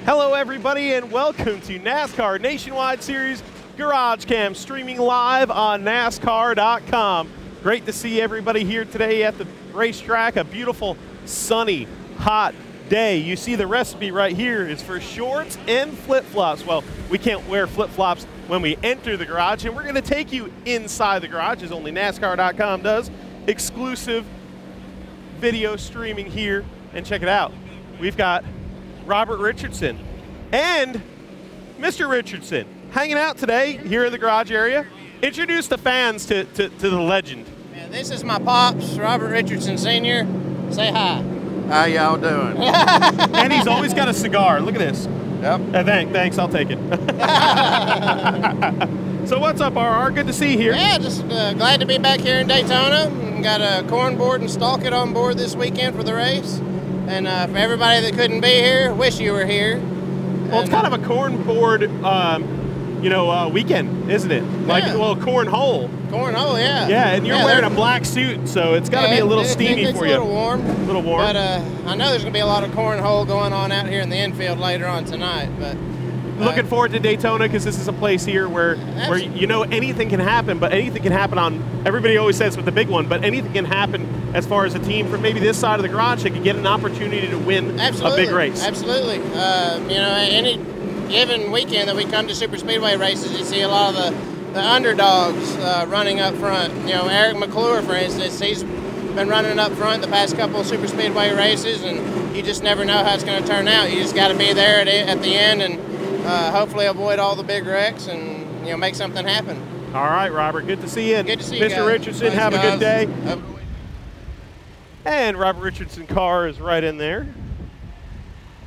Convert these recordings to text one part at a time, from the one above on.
Hello, everybody, and welcome to NASCAR Nationwide Series GarageCam, streaming live on NASCAR.com. Great to see everybody here today at the racetrack. A beautiful, sunny, hot day. You see the recipe right here is for shorts and flip-flops. Well, we can't wear flip-flops when we enter the garage, and we're going to take you inside the garage, as only NASCAR.com does. Exclusive video streaming here, and check it out. We've got Robert Richardson and Mr. Richardson hanging out today here in the garage area. Introduce the fans to the legend. Yeah, this is my pops, Robert Richardson Sr. Say hi. How y'all doing? And he's always got a cigar. Look at this. Yep. Thanks, I'll take it. So what's up, RR? Good to see you here. Yeah, just glad to be back here in Daytona. Got a corn board and stalk it on board this weekend for the race. And for everybody that couldn't be here, wish you were here. Well, it's kind of a corn board, weekend, isn't it? Like, Yeah. well, cornhole. Cornhole, yeah. Yeah, and you're wearing a black suit, so it's got to be a little steamy for you. It's a little warm. A little warm. But I know there's going to be a lot of cornhole going on out here in the infield later on tonight. But looking forward to Daytona, because this is a place here where you know anything can happen, but anything can happen on, everybody always says with the big one, but anything can happen as far as a team from maybe this side of the garage that could get an opportunity to win a big race. Absolutely. Any given weekend that we come to super speedway races, you see a lot of the underdogs running up front. You know, Eric McClure, for instance, he's been running up front the past couple of super speedway races, and you just never know how it's going to turn out. You just got to be there at the end and hopefully avoid all the big wrecks and make something happen. All right, Robert, good to see you. Good to see you, Mr. Richardson, Thanks, have a good day. Have And Robert Richardson car is right in there.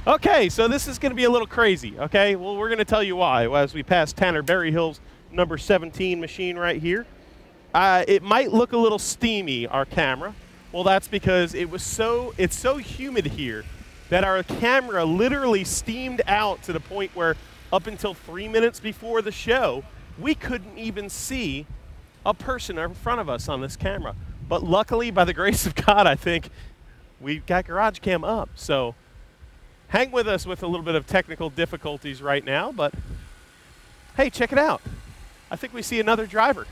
Okay, so this is going to be a little crazy, okay? Well, we're going to tell you why as we pass Tanner Berryhill's number 17 machine right here. It might look a little steamy, our camera. Well, that's because it's so humid here that our camera literally steamed out to the point where up until 3 minutes before the show, we couldn't even see a person in front of us on this camera. But luckily, by the grace of God, I think we've got GarageCam up. So hang with us with a little bit of technical difficulties right now, but hey, check it out. I think we see another driver.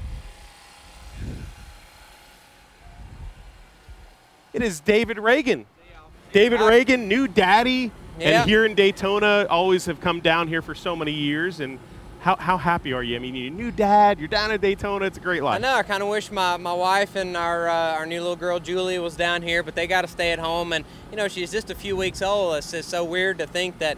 It is David Reagan. David Reagan, new daddy, and here in Daytona, always have come down here for so many years. And how happy are you? I mean, you're a new dad, you're down in Daytona, it's a great life. I know, I kind of wish my wife and our new little girl, Julie, was down here, but they got to stay at home. And, she's just a few weeks old. It's just so weird to think that,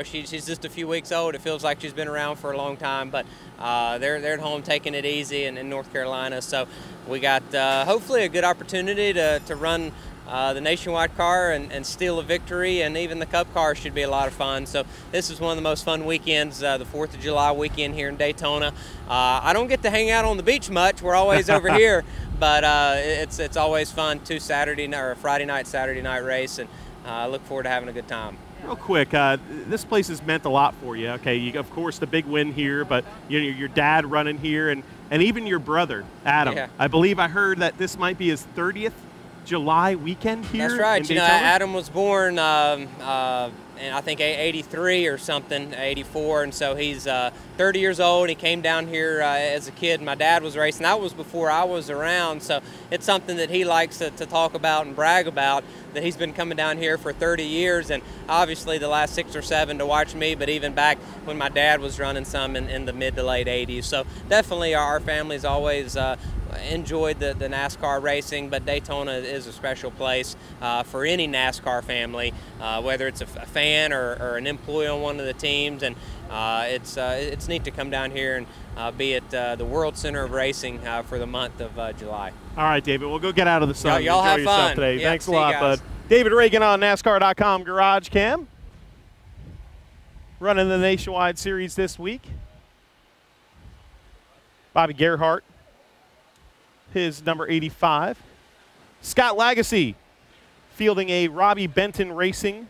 she's just a few weeks old. It feels like she's been around for a long time, but they're at home taking it easy in North Carolina. So we got hopefully a good opportunity to run the Nationwide car and steal a victory, and even the Cup car should be a lot of fun. So this is one of the most fun weekends, the 4th of July weekend here in Daytona. I don't get to hang out on the beach much. We're always over here, but it's always fun. Friday night, Saturday night race, and I look forward to having a good time. Real quick, this place has meant a lot for you. Okay, of course the big win here, but your dad running here, and even your brother, Adam. Yeah. I believe I heard that this might be his 30th July weekend here. That's right. In Daytona? Adam was born in I think 83 or something, 84, and so he's 30 years old. He came down here as a kid. My dad was racing. That was before I was around, so it's something that he likes to talk about and brag about, that he's been coming down here for 30 years, and obviously the last 6 or 7 to watch me, but even back when my dad was running some in the mid to late 80s. So definitely our family's always enjoyed the NASCAR racing, but Daytona is a special place for any NASCAR family, whether it's a fan or an employee on one of the teams, and it's neat to come down here and be at the World Center of Racing for the month of July. All right, David, we'll go get out of the sun. Y'all Enjoy have yourself fun today. Yep, Thanks a lot, guys. bud. David Reagan on NASCAR.com GarageCam, running the Nationwide Series this week. Bobby Gerhart, his number 85. Scott Lagacy fielding a Robbie Benton Racing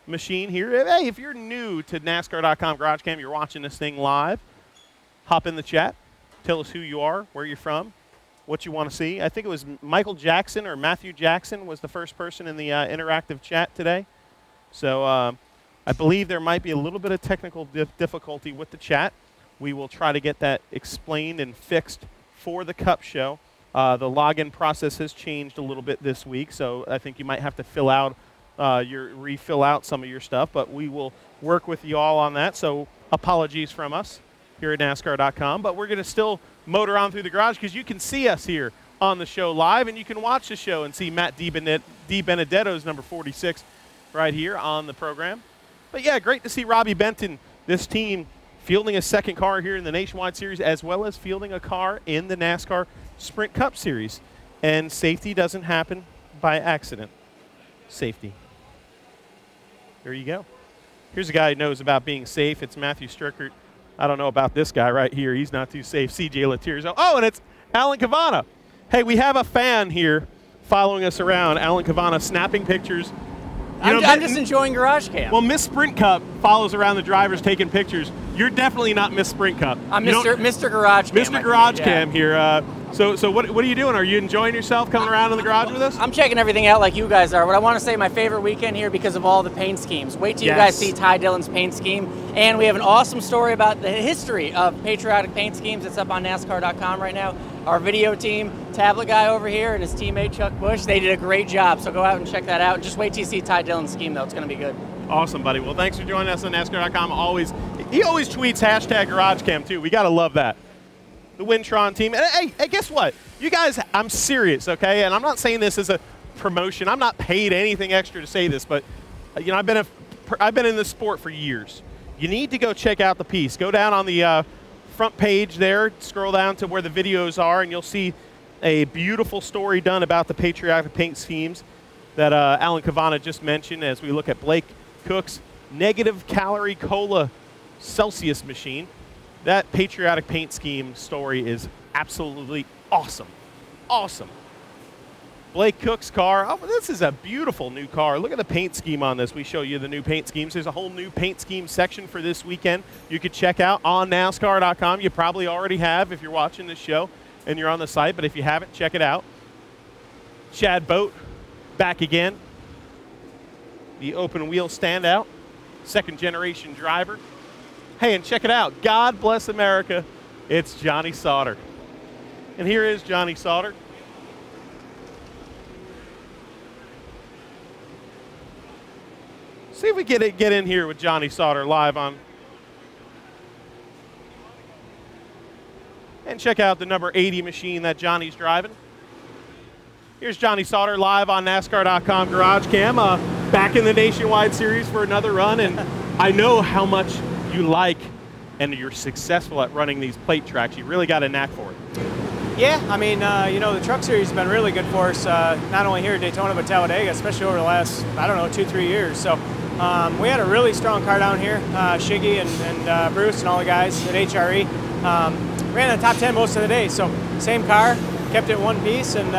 machine here. Hey, if you're new to NASCAR.com GarageCam, you're watching this thing live, hop in the chat. Tell us who you are, where you're from, what you want to see. I think it was Michael Jackson or Matthew Jackson was the first person in the interactive chat today. So I believe there might be a little bit of technical difficulty with the chat. We will try to get that explained and fixed for the Cup show. The login process has changed a little bit this week, so I think you might have to refill out some of your stuff, but we will work with you all on that. So apologies from us here at NASCAR.com, but we're going to still motor on through the garage because you can see us here on the show live, and you can watch the show and see Matt DiBenedetto's number 46 right here on the program. But yeah, great to see Robbie Benton, this team, fielding a second car here in the Nationwide Series, as well as fielding a car in the NASCAR Sprint Cup Series. And safety doesn't happen by accident. Safety. There you go. Here's a guy who knows about being safe. It's Matthew Strickert. I don't know about this guy right here. He's not too safe. CJ Latirzo. Oh, and it's Alan Cavana. Hey, we have a fan here following us around. Alan Cavana snapping pictures. I'm just enjoying GarageCam. Well, Miss Sprint Cup follows around the drivers taking pictures. You're definitely not Miss Sprint Cup. I'm Mr. GarageCam. Mr. GarageCam here. So what are you doing? Are you enjoying yourself coming around in the garage with us? I'm checking everything out like you guys are. But I want to say my favorite weekend here because of all the paint schemes. Wait till you guys see Ty Dillon's paint scheme. And we have an awesome story about the history of patriotic paint schemes. It's up on NASCAR.com right now. Our video team, Tablet Guy over here, and his teammate Chuck Bush, they did a great job. So go out and check that out. Just wait till you see Ty Dillon's scheme, though. It's going to be good. Awesome, buddy. Well, thanks for joining us on NASCAR.com. He always tweets #GarageCam, too. We got to love that. The Wintron team. And hey, guess what? You guys, I'm serious, okay? And I'm not saying this as a promotion. I'm not paid anything extra to say this, but you know, I've been in this sport for years. You need to go check out the piece. Go down on the front page there, scroll down to where the videos are, and you'll see a beautiful story done about the patriotic paint schemes that Alan Cavana just mentioned as we look at Blake Cook's negative calorie cola Celsius machine. That patriotic paint scheme story is absolutely awesome. Awesome. Blake Cook's car. Oh, this is a beautiful new car. Look at the paint scheme on this. We show you the new paint schemes. There's a whole new paint scheme section for this weekend you could check out on NASCAR.com. You probably already have if you're watching this show and you're on the site, but if you haven't, check it out. Chad Boat back again. The open wheel standout. Second generation driver. Hey, and check it out. God bless America. It's Johnny Sauter. And here is Johnny Sauter. See if we get in here with Johnny Sauter live on. And check out the number 80 machine that Johnny's driving. Here's Johnny Sauter live on NASCAR.com GarageCam. Back in the Nationwide Series for another run. And I know how much you like and you're successful at running these plate tracks. You really got a knack for it. Yeah, I mean, you know, the truck series has been really good for us, not only here at Daytona, but Talladega, especially over the last, I don't know, 2-3 years. So we had a really strong car down here. Shiggy and Bruce and all the guys at HRE ran the top 10 most of the day. So same car, kept it one piece, and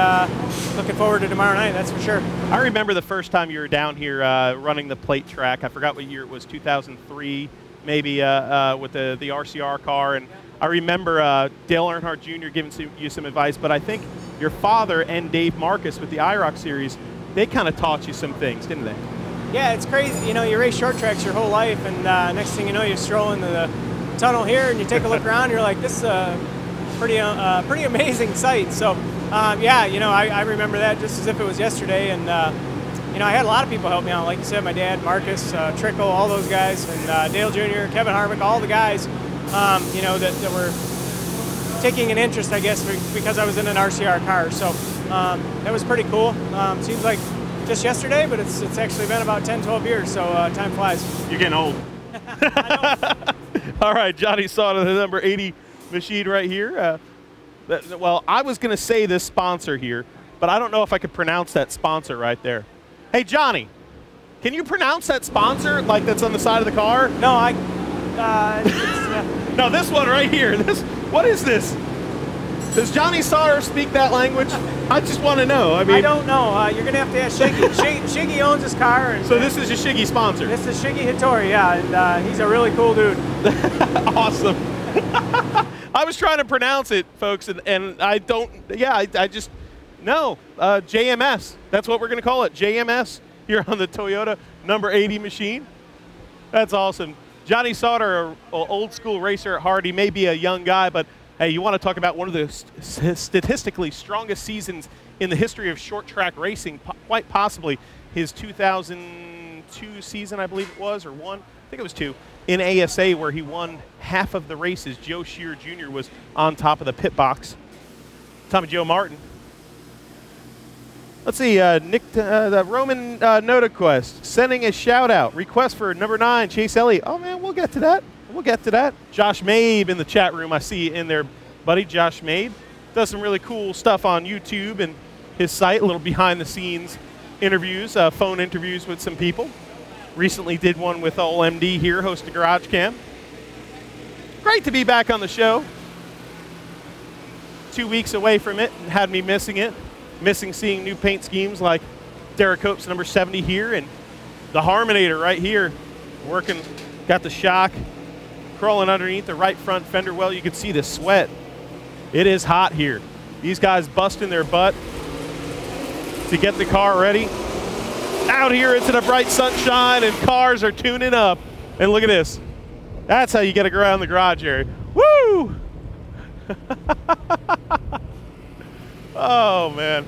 looking forward to tomorrow night, that's for sure. I remember the first time you were down here running the plate track. I forgot what year it was, 2003, maybe with the RCR car. And I remember Dale Earnhardt Jr. giving you some advice, but I think your father and Dave Marcus with the IROC series, they kind of taught you some things, didn't they? Yeah, it's crazy. You know, you race short tracks your whole life, and next thing you know, you stroll into the tunnel here, and you take a look around, and you're like, this is a pretty amazing sight. So, yeah, you know, I remember that just as if it was yesterday, and you know, I had a lot of people help me out. Like you said, my dad, Marcus, Trickle, all those guys, and Dale Jr., Kevin Harvick, all the guys, you know, that were taking an interest, I guess, because I was in an RCR car. So that was pretty cool. Seems like just yesterday, but it's actually been about 10, 12 years, so time flies. You're getting old. All right, Johnny Sauter, the number 80 machine right here. Well, I was going to say this sponsor here, but I don't know if I could pronounce that sponsor right there. Hey, Johnny, can you pronounce that sponsor like that's on the side of the car? No, no, this one right here. What is this? Does Johnny Sauter speak that language? I just want to know. I mean, I don't know. You're going to have to ask Shiggy. Shiggy owns his car. And, so this is your Shiggy sponsor? This is Shiggy Hattori, yeah, and he's a really cool dude. Awesome. I was trying to pronounce it, folks, and I don't, yeah, I just, no. JMS. That's what we're going to call it, JMS, here on the Toyota number 80 machine. That's awesome. Johnny Sauter, an old school racer at heart. He may be a young guy, but hey, you want to talk about one of the statistically strongest seasons in the history of short track racing, quite possibly his 2002 season, I believe it was, or one, I think it was 2, in ASA where he won half of the races. Joe Shear Jr. was on top of the pit box. Tommy Joe Martin. Let's see, Nick, the Roman NotaQuest sending a shout out. Request for number 9, Chase Elliott. Oh man, we'll get to that. We'll get to that. Josh Mabe in the chat room. I see in there, buddy. Josh Mabe does some really cool stuff on YouTube and his site, a little behind the scenes interviews, phone interviews with some people. Recently did one with old MD here, host of GarageCam. Great to be back on the show. 2 weeks away from it, and had me missing it. Missing seeing new paint schemes like Derek Cope's number 70 here, and the Harmonator right here, working, got the shock, crawling underneath the right front fender well. You can see the sweat. It is hot here. These guys busting their butt to get the car ready. Out here into the bright sunshine, and cars are tuning up. And look at this. That's how you get around the garage area. Woo! Oh, man.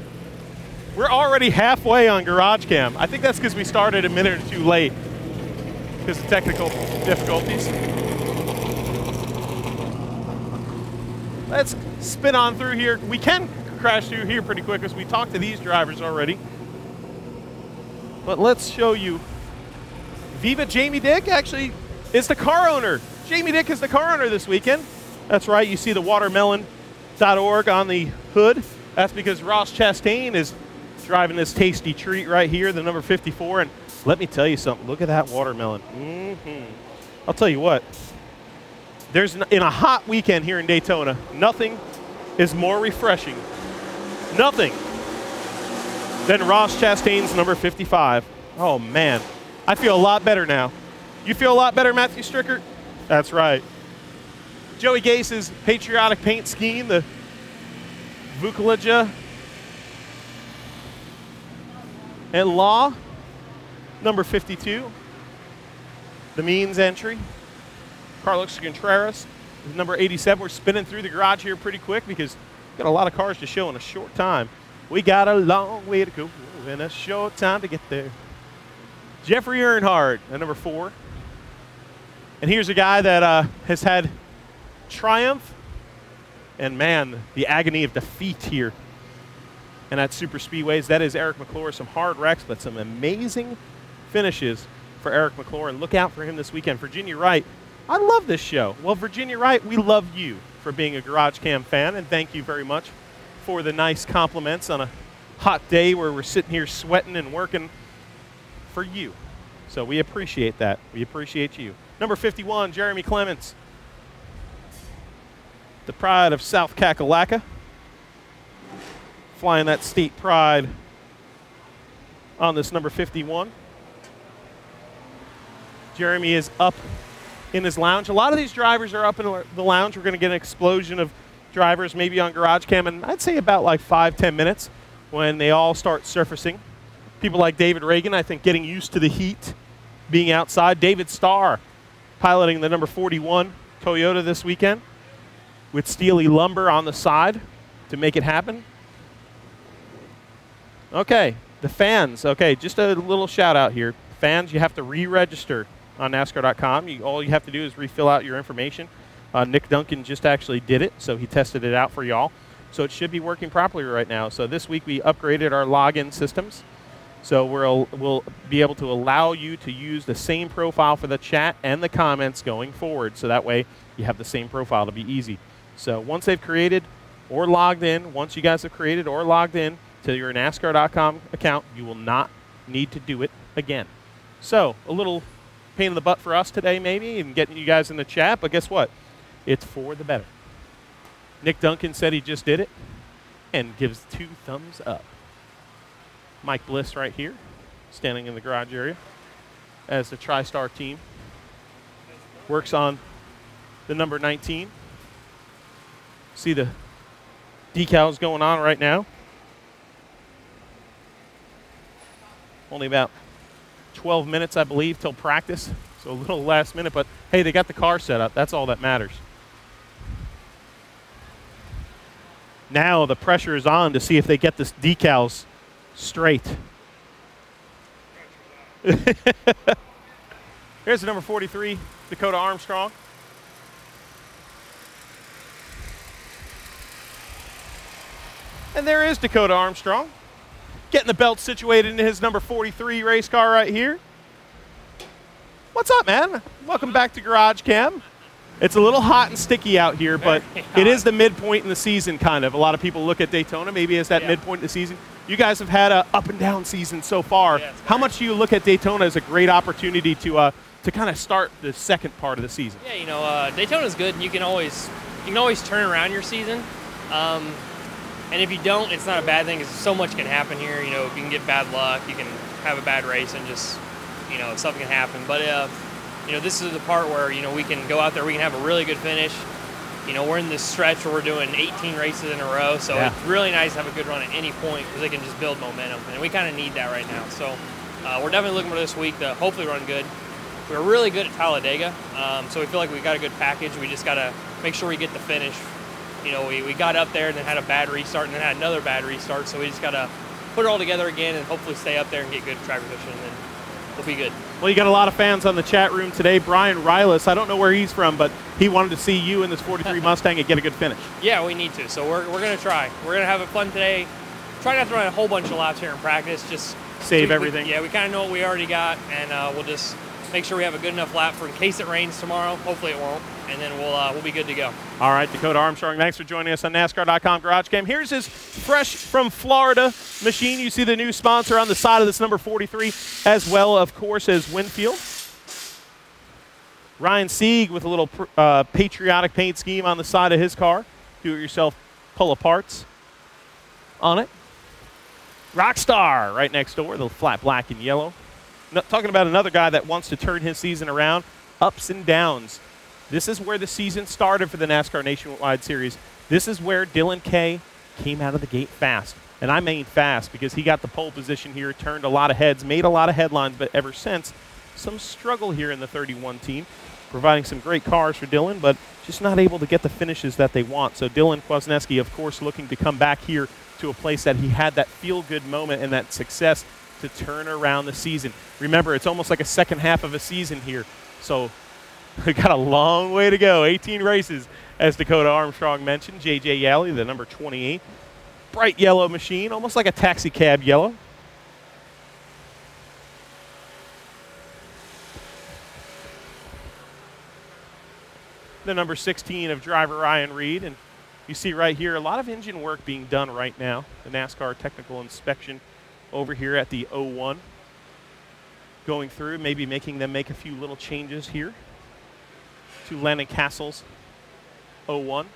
We're already halfway on GarageCam. I think that's because we started a minute or 2 late because of technical difficulties. Let's spin on through here. We can crash through here pretty quick because we talked to these drivers already. But let's show you. Viva Jamie Dick actually is the car owner. Jamie Dick is the car owner this weekend. That's right. You see the watermelon.org on the hood. That's because Ross Chastain is driving this tasty treat right here, the number 54. And let me tell you something. Look at that watermelon. I'll tell you what. In a hot weekend here in Daytona, nothing is more refreshing. Nothing than Ross Chastain's number 55. Oh, man. I feel a lot better now. You feel a lot better, Matthew Strickert? That's right. Joey Gase's patriotic paint scheme, the Vucalaja and Law, number 52. The Means entry. Carlos Contreras, number 87. We're spinning through the garage here pretty quick because we've got a lot of cars to show in a short time. We got a long way to go and a short time to get there. Jeffrey Earnhardt at number 4. And here's a guy that has had triumph and, man, the agony of defeat here. And at Super Speedways, that is Eric McClure. Some hard wrecks, but some amazing finishes for Eric McClure. And look out for him this weekend. Virginia Wright, I love this show. Well, Virginia Wright, we love you for being a GarageCam fan, and thank you very much for the nice compliments on a hot day where we're sitting here sweating and working for you. So we appreciate that. We appreciate you. Number 51, Jeremy Clements. The pride of South Kakalaka. Flying that state pride on this number 51. Jeremy is up in his lounge. A lot of these drivers are up in the lounge. We're going to get an explosion of drivers maybe on GarageCam, and I'd say about like 5-10 minutes when they all start surfacing. People like David Reagan, I think, getting used to the heat, being outside. David Starr piloting the number 41 Toyota this weekend with Steely Lumber on the side to make it happen. Okay, the fans. Okay, just a little shout out here. Fans, you have to re-register on NASCAR.com. All you have to do is refill out your information. Nick Duncan just actually did it, so he tested it out for y'all. So it should be working properly right now. So this week we upgraded our login systems. So we'll be able to allow you to use the same profile for the chat and the comments going forward. So that way you have the same profile to be easy. So once they've created or logged in, once you guys have created or logged in to your NASCAR.com account, you will not need to do it again. So a little pain in the butt for us today maybe and getting you guys in the chat, but guess what? It's for the better. Nick Duncan said he just did it and gives 2 thumbs up. Mike Bliss right here, standing in the garage area as the TriStar team works on the number 19. See the decals going on right now. Only about 12 minutes, I believe, till practice. So a little last minute, but hey, they got the car set up. That's all that matters. Now the pressure is on to see if they get the decals straight. Here's the number 43, Dakota Armstrong. And there is Dakota Armstrong, getting the belt situated in his number 43 race car right here. What's up, man? Welcome back to GarageCam. It's a little hot and sticky out here, but it is the midpoint in the season, kind of. A lot of people look at Daytona maybe as that midpoint in the season. You guys have had an up and down season so far. Yeah, how much do you look at Daytona as a great opportunity to kind of start the second part of the season? Yeah, you know, Daytona's good, and you can always turn around your season. And if you don't, it's not a bad thing, because so much can happen here. You know, you can get bad luck, you can have a bad race, and just, you know, something can happen. But you know, this is the part where, you know, we can go out there, we can have a really good finish. You know, we're in this stretch where we're doing 18 races in a row, so it's really nice to have a good run at any point, because they can just build momentum, and we kind of need that right now. So we're definitely looking for this week to hopefully run good. We're really good at Talladega, so we feel like we got a good package. We just got to make sure we get the finish. You know, we got up there and then had a bad restart and then had another bad restart, so we just got to put it all together again and hopefully stay up there and get good track position, and then we'll be good. Well, you got a lot of fans on the chat room today. Brian Rylas, I don't know where he's from, but he wanted to see you in this 43 Mustang and get a good finish. Yeah, we need to, so we're going to try. We're going to have it fun today. Try not to run a whole bunch of laps here in practice. Just save everything. We kind of know what we already got, and we'll just make sure we have a good enough lap for in case it rains tomorrow. Hopefully it won't, and then we'll be good to go. All right, Dakota Armstrong, thanks for joining us on NASCAR.com GarageCam. Here's his fresh from Florida machine. You see the new sponsor on the side of this number 43, as well, of course, as Winfield. Ryan Sieg with a little patriotic paint scheme on the side of his car. Do-it-yourself pull-aparts on it. Rockstar right next door, the flat black and yellow. Talking about another guy that wants to turn his season around. Ups and downs. This is where the season started for the NASCAR Nationwide Series. This is where Dylan Kay came out of the gate fast. And I mean fast, because he got the pole position here, turned a lot of heads, made a lot of headlines, but ever since, some struggle here in the 31 team, providing some great cars for Dylan, but just not able to get the finishes that they want. So Dylan Kwasniewski, of course, looking to come back here to a place that he had that feel-good moment and that success to turn around the season. Remember, it's almost like a second half of a season here. So we've got a long way to go. 18 races, as Dakota Armstrong mentioned. J.J. Yalley, the number 28. Bright yellow machine, almost like a taxi cab yellow. The number 16 of driver Ryan Reed. And you see right here a lot of engine work being done right now. The NASCAR technical inspection over here at the 01. Going through, maybe making them make a few little changes here to Landon Castle's 01.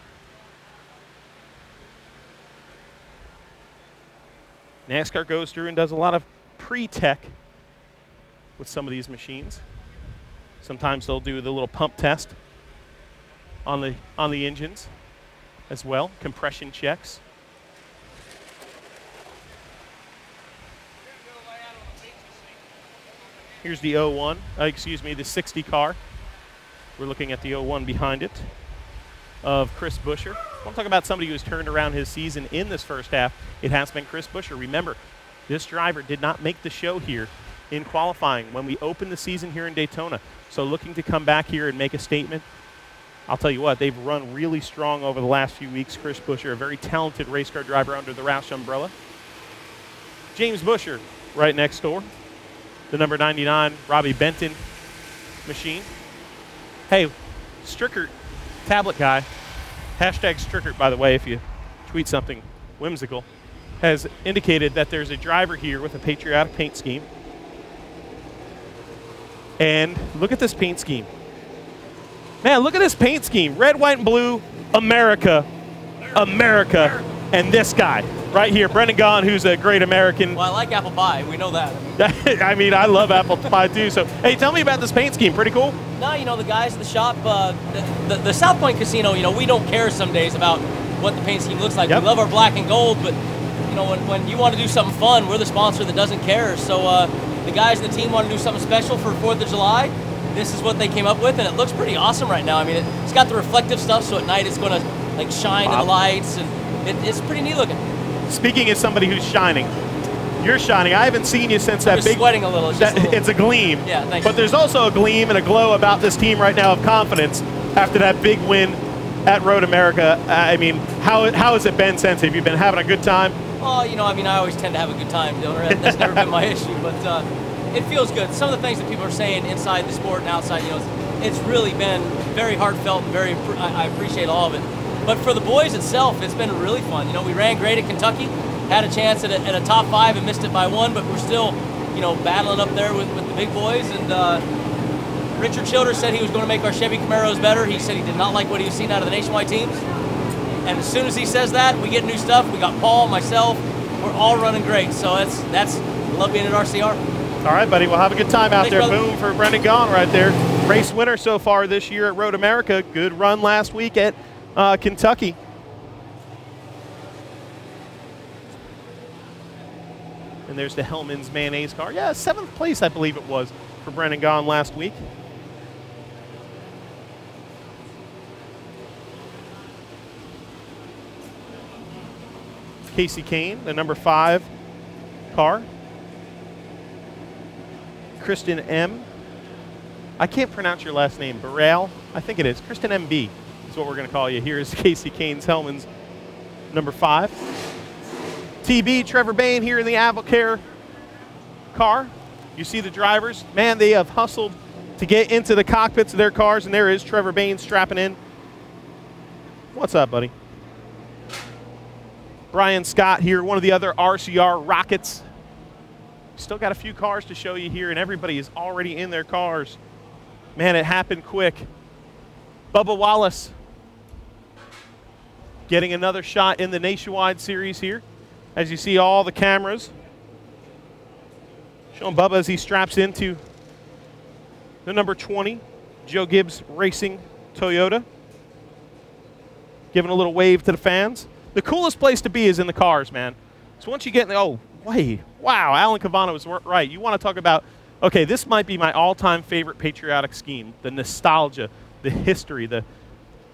NASCAR goes through and does a lot of pre-tech with some of these machines. Sometimes they'll do the little pump test on the engines as well, compression checks. Here's the 01, the 60 car. We're looking at the 01 behind it of Chris Buescher. I'm talking about somebody who's turned around his season in this first half. It has been Chris Buescher. Remember, this driver did not make the show here in qualifying when we opened the season here in Daytona. So looking to come back here and make a statement. I'll tell you what, they've run really strong over the last few weeks. Chris Buescher, a very talented race car driver under the Roush umbrella. James Buescher right next door. The number 99 Robbie Benton machine. Hey, Strickert, tablet guy, hashtag Strickert, by the way, if you tweet something whimsical, has indicated that there's a driver here with a patriotic paint scheme. And look at this paint scheme. Man, look at this paint scheme. Red, white, and blue, America, America, and this guy right here, Brendan Gaughan, who's a great American. Well, I like apple pie. We know that. I mean, I love apple pie, too. So, hey, tell me about this paint scheme. Pretty cool? No, you know, the guys at the shop, the South Point Casino, you know, we don't care some days about what the paint scheme looks like. Yep. We love our black and gold, but, you know, when you want to do something fun, we're the sponsor that doesn't care. So the guys in the team want to do something special for 4th of July. this is what they came up with, and it looks pretty awesome right now. I mean, it's got the reflective stuff, so at night it's going to like shine in the lights, and it's pretty neat looking. Speaking as somebody who's shining, you're shining. I haven't seen you since that I'm big. Sweating a little. It's a gleam. Yeah, thank you. But you. there's also a gleam and a glow about this team right now of confidence after that big win at Road America. I mean, how has it been since? Have you been having a good time? Oh, you know, I mean, I always tend to have a good time, Dylan. That's never been my issue, but it feels good. Some of the things that people are saying inside the sport and outside, you know, it's really been very heartfelt and I appreciate all of it. But for the boys itself, it's been really fun. You know, we ran great at Kentucky, had a chance at a top 5 and missed it by 1, but we're still, you know, battling up there with the big boys. And Richard Childers said he was going to make our Chevy Camaros better. He said he did not like what he was seeing out of the nationwide teams. And as soon as he says that, we get new stuff. We got Paul, myself, we're all running great. So that's I love being at RCR. All right, buddy. Well, have a good time out Thanks, there. brother. Boom for Brendan Gaughan right there. Race winner so far this year at Road America. Good run last week at Kentucky. And there's the Hellman's Mayonnaise car. Yeah, 7th place, I believe it was, for Brendan Gaughan last week. Casey Kane, the number 5 car. Kristen M. I can't pronounce your last name. Burrell? I think it is. Kristen MB is what we're going to call you. Here is Casey Kane's Hellman's number 5. TB, Trevor Bain here in the Avocare car. You see the drivers. Man, they have hustled to get into the cockpits of their cars, and there is Trevor Bain strapping in. What's up, buddy? Brian Scott here, one of the other RCR Rockets. Still got a few cars to show you here, and everybody is already in their cars. Man, it happened quick. Bubba Wallace getting another shot in the Nationwide Series here. As you see all the cameras. Showing Bubba as he straps into the number 20, Joe Gibbs Racing Toyota. Giving a little wave to the fans. The coolest place to be is in the cars, man. So once you get in the, oh, wait, wow, Alan Cavano was right. You want to talk about, okay, this might be my all-time favorite patriotic scheme. The nostalgia, the history,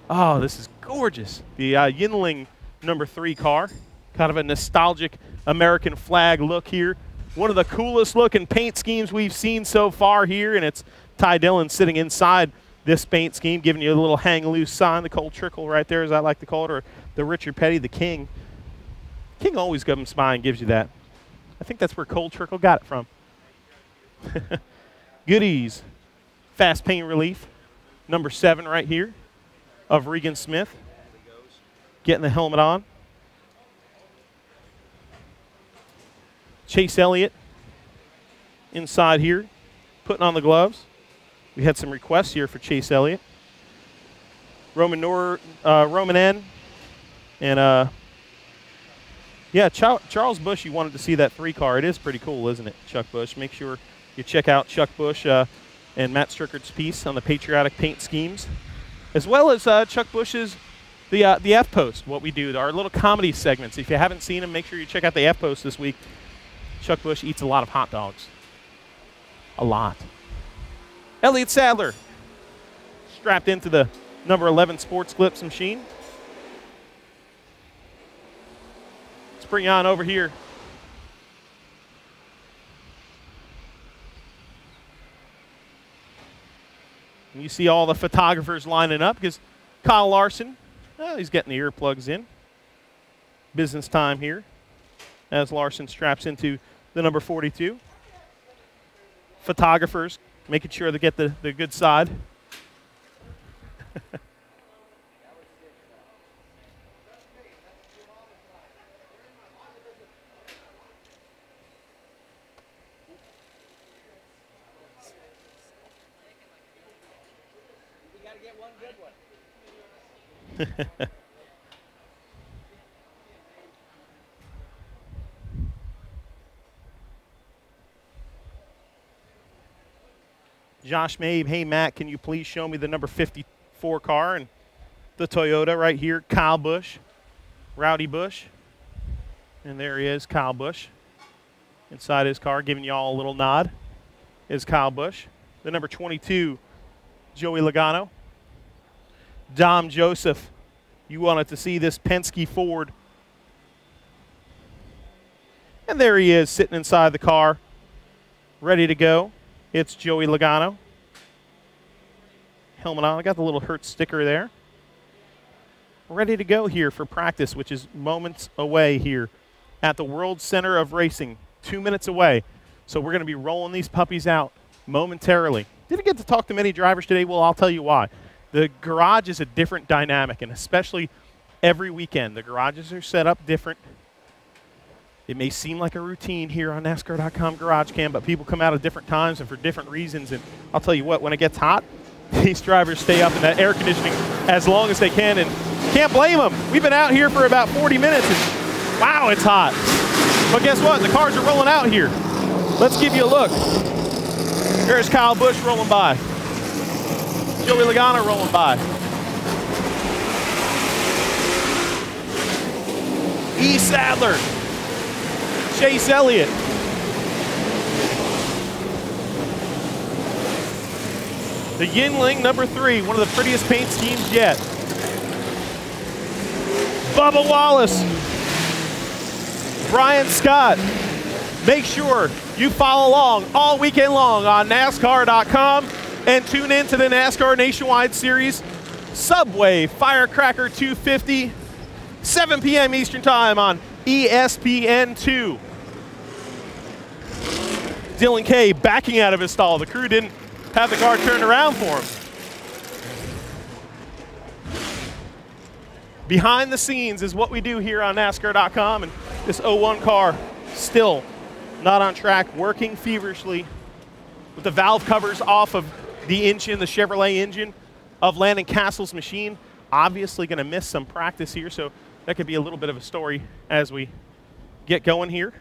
oh, this is gorgeous. The Yinling number 3 car. Kind of a nostalgic American flag look here. One of the coolest looking paint schemes we've seen so far here, and it's Ty Dillon sitting inside this paint scheme, giving you a little hang loose sign, the Cole Trickle right there, as I like to call it, or the Richard Petty, the King. King always comes by and gives you that. I think that's where Cole Trickle got it from. Goodies, fast paint relief, number 7 right here of Regan Smith. Getting the helmet on. Chase Elliott inside here, putting on the gloves. We had some requests here for Chase Elliott. Roman N. And, yeah, Charles Busch, you wanted to see that 3 car. It is pretty cool, isn't it, Chuck Busch? Make sure you check out Chuck Busch and Matt Strickard's piece on the patriotic paint schemes, as well as Chuck Busch's the F-Post, what we do, our little comedy segments. If you haven't seen them, make sure you check out the F-Post this week. Chuck Busch eats a lot of hot dogs. A lot. Elliott Sadler strapped into the number 11 Sports Clips machine. Let's bring you on over here. And you see all the photographers lining up because Kyle Larson, he's getting the earplugs in. Business time here as Larson straps into the number 42. Photographers making sure they get the good side. We got to get one good one. Josh Mabe, hey Matt, can you please show me the number 54 car and the Toyota right here? Kyle Busch, Rowdy Busch, and there he is, Kyle Busch, inside his car, giving you all a little nod. Is Kyle Busch. The number 22 Joey Logano. Dom Joseph, you wanted to see this Penske Ford. And there he is sitting inside the car, ready to go. It's Joey Logano. Helmet on. I got the little Hertz sticker there. Ready to go here for practice, which is moments away here at the World Center of Racing. 2 minutes away. So we're going to be rolling these puppies out momentarily. Didn't get to talk to many drivers today. Well, I'll tell you why. The garage is a different dynamic, and especially every weekend. The garages are set up different. It may seem like a routine here on NASCAR.com GarageCam, but people come out at different times and for different reasons. And I'll tell you what, when it gets hot, these drivers stay up in that air conditioning as long as they can, and can't blame them. We've been out here for about 40 minutes, and wow, it's hot. But guess what? The cars are rolling out here. Let's give you a look. There's Kyle Busch rolling by. Joey Logano rolling by. E. Sadler. Chase Elliott. The Yingling number 3, one of the prettiest paint schemes yet. Bubba Wallace. Brian Scott. Make sure you follow along all weekend long on NASCAR.com and tune in to the NASCAR Nationwide Series Subway Firecracker 250, 7 p.m. Eastern Time on ESPN2. Dylan Kay backing out of his stall. The crew didn't have the car turned around for him. Behind the scenes is what we do here on NASCAR.com, and this 01 car still not on track, working feverishly with the valve covers off of the engine, the Chevrolet engine of Landon Castle's machine. Obviously going to miss some practice here, so that could be a little bit of a story as we get going here.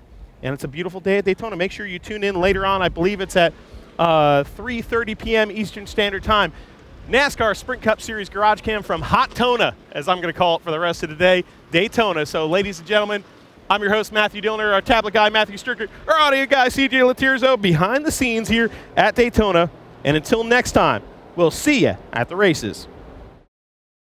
And it's a beautiful day at Daytona. Make sure you tune in later on. I believe it's at 3:30 p.m. Eastern Standard Time. NASCAR Sprint Cup Series GarageCam from Hot Tona, as I'm going to call it for the rest of the day, Daytona. So, ladies and gentlemen, I'm your host, Matthew Dillner, our tablet guy, Matthew Stricker, our audio guy, CJ Latirzo, behind the scenes here at Daytona. And until next time, we'll see you at the races.